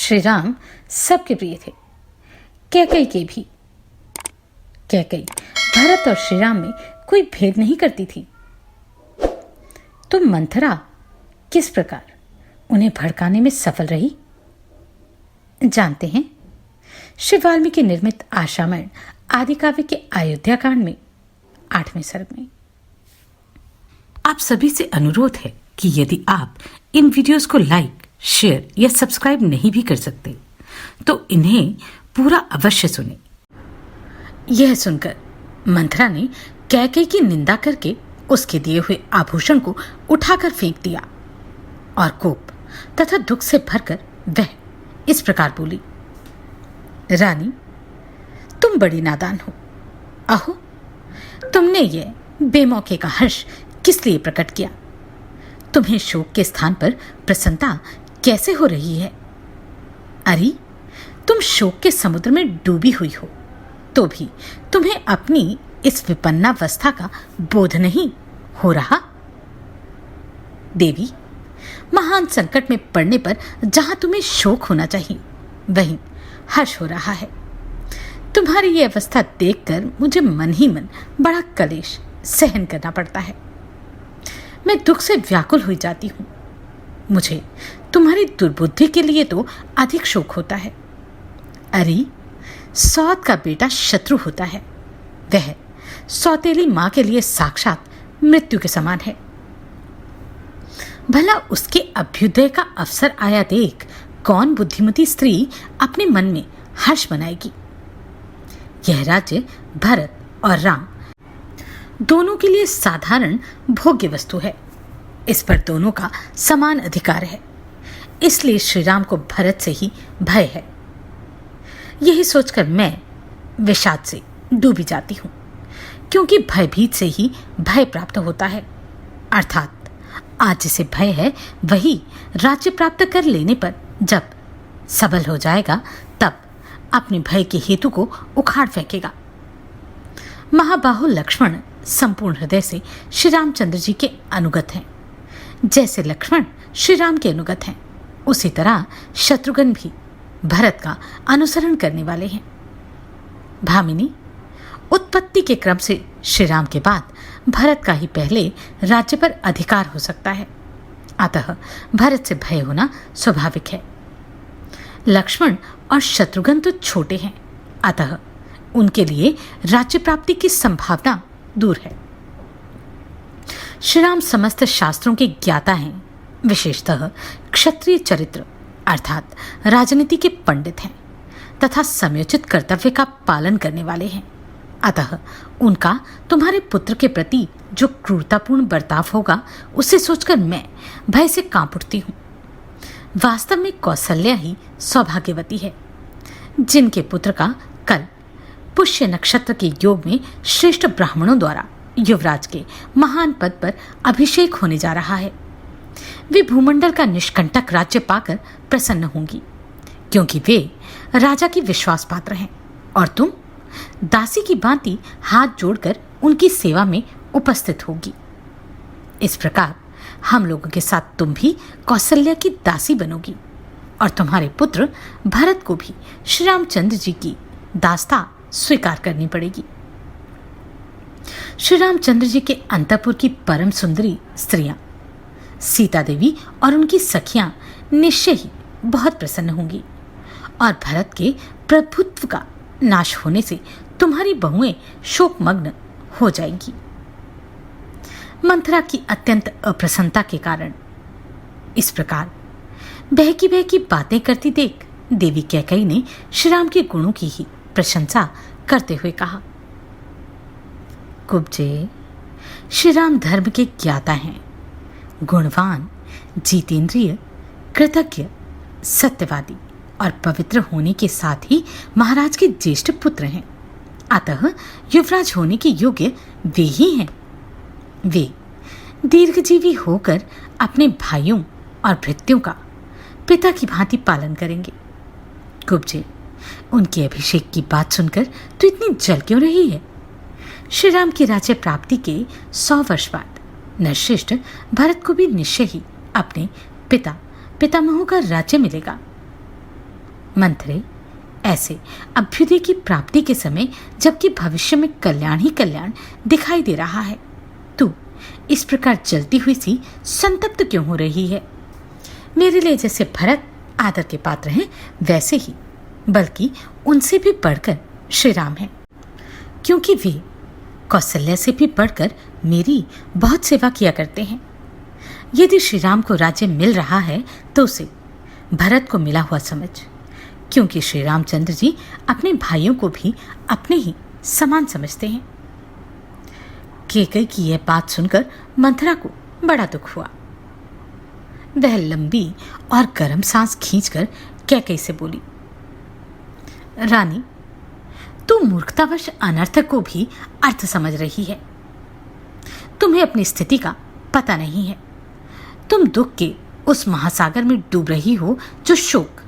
श्री राम सबके प्रिय थे, कैकेयी के भी। कैकेयी भरत और श्री राम में कोई भेद नहीं करती थी। तो मंथरा किस प्रकार उन्हें भड़काने में सफल रही, जानते हैं श्री वाल्मीकि निर्मित आशामयण आदि काव्य के अयोध्या कांड में 8वें सर्ग में। आप सभी से अनुरोध है कि यदि आप इन वीडियोस को लाइक, शेयर या सब्सक्राइब नहीं भी कर सकते तो इन्हें पूरा अवश्य सुने। यह सुनकर मंथरा ने कैकेयी की निंदा करके उसके दिए हुए आभूषण को उठाकर फेंक दिया और कोप तथा दुख से भरकर वह इस प्रकार बोली, रानी, तुम बड़ी नादान हो। अहो, तुमने ये बेमौके का हर्ष किस लिए प्रकट किया? तुम्हें शोक के स्थान पर प्रसन्नता कैसे हो रही है? अरे, तुम शोक के समुद्र में डूबी हुई हो तो भी तुम्हें अपनी इस विपन्नावस्था का बोध नहीं हो रहा? देवी, महान संकट में पड़ने पर जहां तुम्हें शोक होना चाहिए वहीं हर्ष हो रहा है। तुम्हारी ये अवस्था देखकर मुझे मन ही मन बड़ा कलेश सहन करना पड़ता है। मैं दुख से व्याकुल हो जाती हूँ। मुझे तुम्हारी दुर्बुद्धि के लिए तो अधिक शोक होता है। अरे, सौत का बेटा शत्रु होता है, वह सौतेली मां के लिए साक्षात मृत्यु के समान है। भला उसके अभ्युदय का अवसर आया देख कौन बुद्धिमती स्त्री अपने मन में हर्ष मनाएगी? यह राज्य भरत और राम दोनों के लिए साधारण भोग्य वस्तु है। इस पर दोनों का समान अधिकार है। इसलिए श्री राम को भरत से ही भय है। यही सोचकर मैं विषाद से डूबी जाती हूँ, क्योंकि भयभीत से ही भय प्राप्त होता है। अर्थात आज जिसे भय है वही राज्य प्राप्त कर लेने पर जब सबल हो जाएगा तब अपने भय के हेतु को उखाड़ फेंकेगा। महाबाहु लक्ष्मण संपूर्ण हृदय से श्री रामचंद्र जी के अनुगत हैं। जैसे लक्ष्मण श्री राम के अनुगत हैं, उसी तरह शत्रुघ्न भी भरत का अनुसरण करने वाले हैं। भामिनी, उत्पत्ति के क्रम से श्री राम के बाद भरत का ही पहले राज्य पर अधिकार हो सकता है। अतः भरत से भय होना स्वाभाविक है। लक्ष्मण और शत्रुघ्न तो छोटे हैं, अतः उनके लिए राज्य प्राप्ति की संभावना दूर है। श्री राम समस्त शास्त्रों के ज्ञाता हैं, विशेषतः क्षत्रिय चरित्र अर्थात राजनीति के पंडित हैं तथा समयोचित कर्तव्य का पालन करने वाले हैं। अतः उनका तुम्हारे पुत्र के प्रति जो क्रूरतापूर्ण बर्ताव होगा उसे सोचकर मैं भय से कांप उठती हूँ। वास्तव में कौसल्या ही सौभाग्यवती है, जिनके पुत्र का कल पुष्य नक्षत्र के योग में श्रेष्ठ ब्राह्मणों द्वारा युवराज के महान पद पर अभिषेक होने जा रहा है। वे भूमंडल का निष्कंटक राज्य पाकर प्रसन्न होंगी, क्योंकि वे राजा की विश्वास पात्र हैं और तुम दासी की भांति हाथ जोड़कर उनकी सेवा में उपस्थित होगी। इस प्रकार हम लोगों के साथ तुम भी कौशल्या की दासी बनोगी और तुम्हारे पुत्र भरत को भी श्री रामचंद्र जी की दास्ता स्वीकार करनी पड़ेगी। श्री रामचंद्र जी के अंतःपुर की परम सुंदरी स्त्रियां सीता देवी और उनकी सखियां निश्चय ही बहुत प्रसन्न होंगी और भरत के प्रभुत्व का नाश होने से तुम्हारी बहुएं शोकमग्न हो जाएंगी। मंथरा की अत्यंत अप्रसन्नता के कारण इस प्रकार बहकी बातें करती देख देवी कैकेयी ने श्री राम के गुणों की ही प्रशंसा करते हुए कहा, कुब्जे, श्री राम धर्म के ज्ञाता हैं, गुणवान, जितेंद्रिय, कृतज्ञ, सत्यवादी और पवित्र होने के साथ ही महाराज के ज्येष्ठ पुत्र हैं। अतः युवराज होने के योग्य वे ही हैं। वे दीर्घजीवी होकर अपने भाइयों और भृत्यों का पिता की भांति पालन करेंगे। कुब्जे, उनके अभिषेक की बात सुनकर तो इतनी जल क्यों रही है? श्री राम की राज्य प्राप्ति के 100 वर्ष बाद नरश्रेष्ठ भरत को भी निश्चय ही अपने पितामहों का राज्य मिलेगा। मंथरे, ऐसे अभ्युदय की प्राप्ति के समय जबकि भविष्य में कल्याण ही कल्याण दिखाई दे रहा है, तू इस प्रकार जलती हुई सी संतप्त क्यों हो रही है? मेरे लिए जैसे भरत आदर के पात्र हैं, वैसे ही बल्कि उनसे भी बढ़कर श्री राम हैं, क्योंकि वे कौशल्या से भी बढ़कर मेरी बहुत सेवा किया करते हैं। यदि श्री राम को राज्य मिल रहा है तो उसे भरत को मिला हुआ समझ, क्योंकि श्री रामचंद्र जी अपने भाइयों को भी अपने ही समान समझते हैं। कैकेयी की यह बात सुनकर मंथरा को बड़ा दुख हुआ। वह लंबी और गर्म सांस खींचकर कैकेयी से बोली, रानी, तू मूर्खतावश अनर्थ को भी अर्थ समझ रही है। तुम्हें अपनी स्थिति का पता नहीं है। तुम दुख के उस महासागर में डूब रही हो जो शोक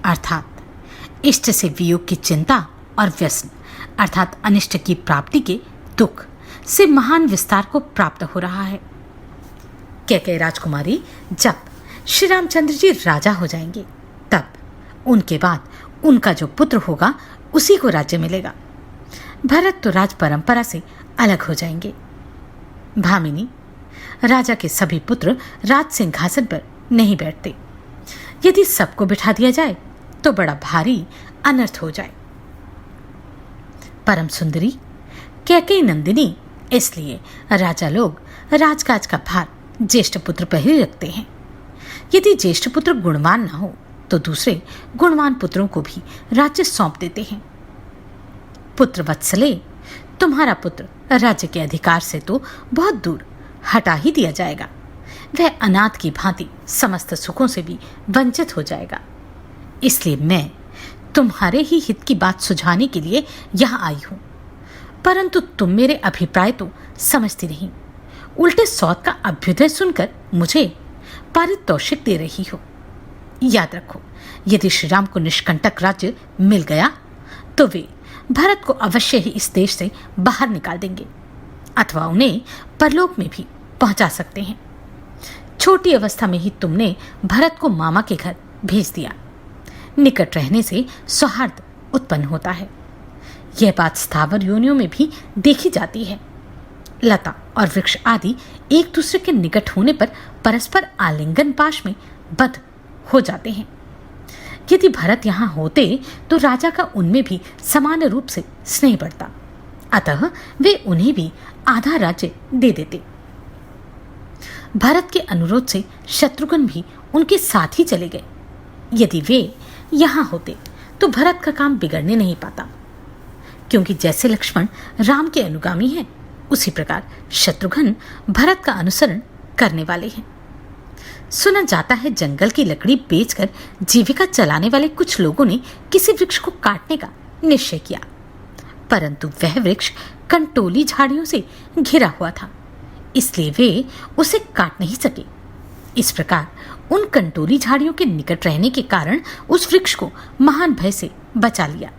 अर्थात इष्ट से वियोग की चिंता और व्यसन अर्थात अनिष्ट की प्राप्ति के दुख से महान विस्तार को प्राप्त हो रहा है। कैकेयी राजकुमारी, जब श्री रामचंद्र जी राजा हो जाएंगे तब उनके बाद उनका जो पुत्र होगा उसी को राज्य मिलेगा। भरत तो राज परंपरा से अलग हो जाएंगे। भामिनी, राजा के सभी पुत्र राज सिंहासन पर नहीं बैठते। यदि सबको बिठा दिया जाए तो बड़ा भारी अनर्थ हो जाए। परम सुंदरी कैकेयी नंदिनी, इसलिए राजा लोग राजकाज का भार ज्येष्ठ पुत्र पर ही रखते हैं। यदि ज्येष्ठ पुत्र गुणवान ना हो तो दूसरे गुणवान पुत्रों को भी राज्य सौंप देते हैं। पुत्र वत्सले, तुम्हारा पुत्र राज्य के अधिकार से तो बहुत दूर हटा ही दिया जाएगा। वह अनाथ की भांति समस्त सुखों से भी वंचित हो जाएगा। इसलिए मैं तुम्हारे ही हित की बात सुझाने के लिए यहाँ आई हूँ, परंतु तुम मेरे अभिप्राय तो समझती नहीं। उल्टे सौत का अभ्युदय सुनकर मुझे पारितोषिक दे रही हो। याद रखो, यदि श्री राम को निष्कंटक राज्य मिल गया तो वे भरत को अवश्य ही इस देश से बाहर निकाल देंगे अथवा उन्हें परलोक में भी पहुंचा सकते हैं। छोटी अवस्था में ही तुमने भरत को मामा के घर भेज दिया। निकट रहने से सौहार्द उत्पन्न होता है। यह बात स्थावर योनियों में भी देखी जाती है। लता और वृक्ष आदि एक दूसरे के निकट होने पर परस्पर आलिंगन पाश में बद्ध हो जाते हैं। यदि भरत यहाँ होते तो राजा का उनमें भी समान रूप से स्नेह बढ़ता, अतः वे उन्हें भी आधा राज्य दे देते। भरत के अनुरोध से शत्रुघ्न भी उनके साथ ही चले गए। यदि वे यहाँ होते तो भरत का काम बिगड़ने नहीं पाता, क्योंकि जैसे लक्ष्मण राम के अनुगामी हैं, उसी प्रकार शत्रुघ्न भरत का अनुसरण करने वाले हैं। सुना जाता है जंगल की लकड़ी बेचकर जीविका चलाने वाले कुछ लोगों ने किसी वृक्ष को काटने का निश्चय किया, परंतु वह वृक्ष कंटोली झाड़ियों से घिरा हुआ था, इसलिए वे उसे काट नहीं सके। इस प्रकार उन कंटोली झाड़ियों के निकट रहने के कारण उस वृक्ष को महान भय से बचा लिया।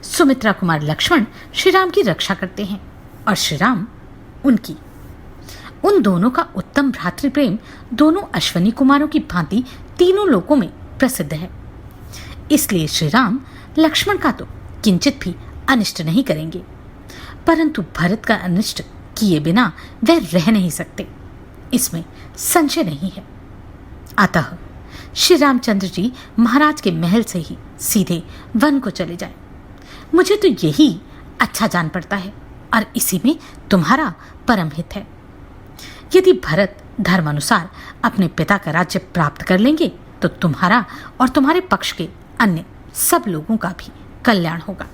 सुमित्रा कुमार लक्ष्मण श्री राम की रक्षा करते हैं और श्री राम उनकी। उन दोनों का उत्तम भ्रातृप्रेम दोनों अश्वनी कुमारों की भांति तीनों लोकों में प्रसिद्ध है। इसलिए श्री राम लक्ष्मण का तो किंचित भी अनिष्ट नहीं करेंगे, परंतु भरत का अनिष्ट किए बिना वह रह नहीं सकते, इसमें संशय नहीं है। अतः श्री रामचंद्र जी महाराज के महल से ही सीधे वन को चले जाएं। मुझे तो यही अच्छा जान पड़ता है और इसी में तुम्हारा परम हित है। यदि भरत धर्मानुसार अपने पिता का राज्य प्राप्त कर लेंगे तो तुम्हारा और तुम्हारे पक्ष के अन्य सब लोगों का भी कल्याण होगा।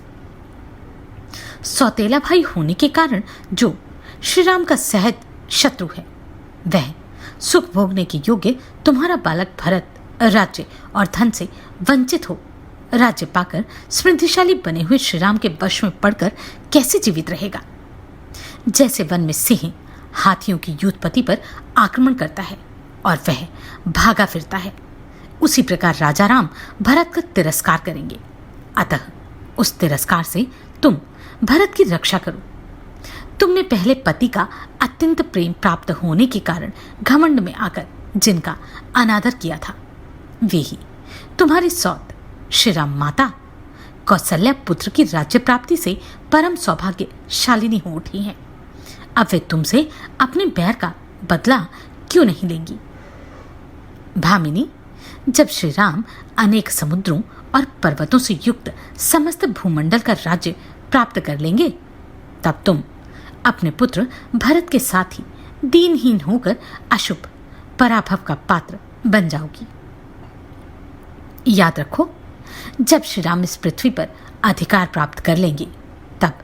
सौतेला भाई होने के कारण जो श्री राम का सहज शत्रु है, वह सुख भोगने के योग्य तुम्हारा बालक भरत राज्य और धन से वंचित हो राज्य पाकर समृद्धिशाली बने हुए श्री राम के वश में पड़कर कैसे जीवित रहेगा? जैसे वन में सिंह हाथियों की युद्धपति पर आक्रमण करता है और वह भागा फिरता है, उसी प्रकार राजा राम भरत का तिरस्कार करेंगे। अतः उस तिरस्कार से तुम भरत की रक्षा करो। तुमने पहले पति का अत्यंत प्रेम प्राप्त होने के कारण घमंड में आकर जिनका अनादर किया था, वे ही तुम्हारी सौत श्री राम माता कौशल्या पुत्र की राज्य प्राप्ति से परम सौभाग्यशालिनी हो उठी हैं। अब वे तुमसे अपने बैर का बदला क्यों नहीं लेंगी? भामिनी, जब श्री राम अनेक समुद्रों और पर्वतों से युक्त समस्त भूमंडल का राज्य प्राप्त कर लेंगे, तब तुम अपने पुत्र भरत के साथ ही दीनहीन होकर अशुभ पराभव का पात्र बन जाओगी। याद रखो, जब श्री राम इस पृथ्वी पर अधिकार प्राप्त कर लेंगे, तब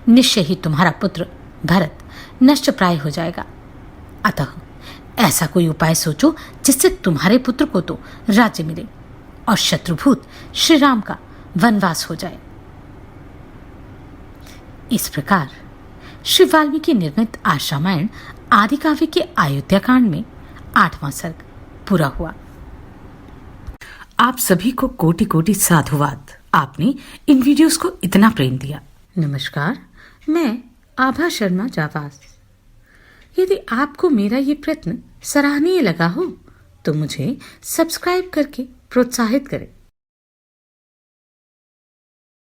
निश्चय ही तुम्हारा पुत्र भरत नष्ट प्राय हो जाएगा। अतः ऐसा कोई उपाय सोचो जिससे तुम्हारे पुत्र को तो राज्य मिले और शत्रुभूत श्री राम का वनवास हो जाए। इस प्रकार श्री वाल्मीकि निर्मित आज रामायण आदि काव्य के अयोध्या कांड में 8वां सर्ग पूरा हुआ। आप सभी को कोटि कोटि साधुवाद। आपने इन वीडियोस को इतना प्रेम दिया। नमस्कार, मैं आभा शर्मा जावास। यदि आपको मेरा ये प्रयत्न सराहनीय लगा हो तो मुझे सब्सक्राइब करके प्रोत्साहित करें।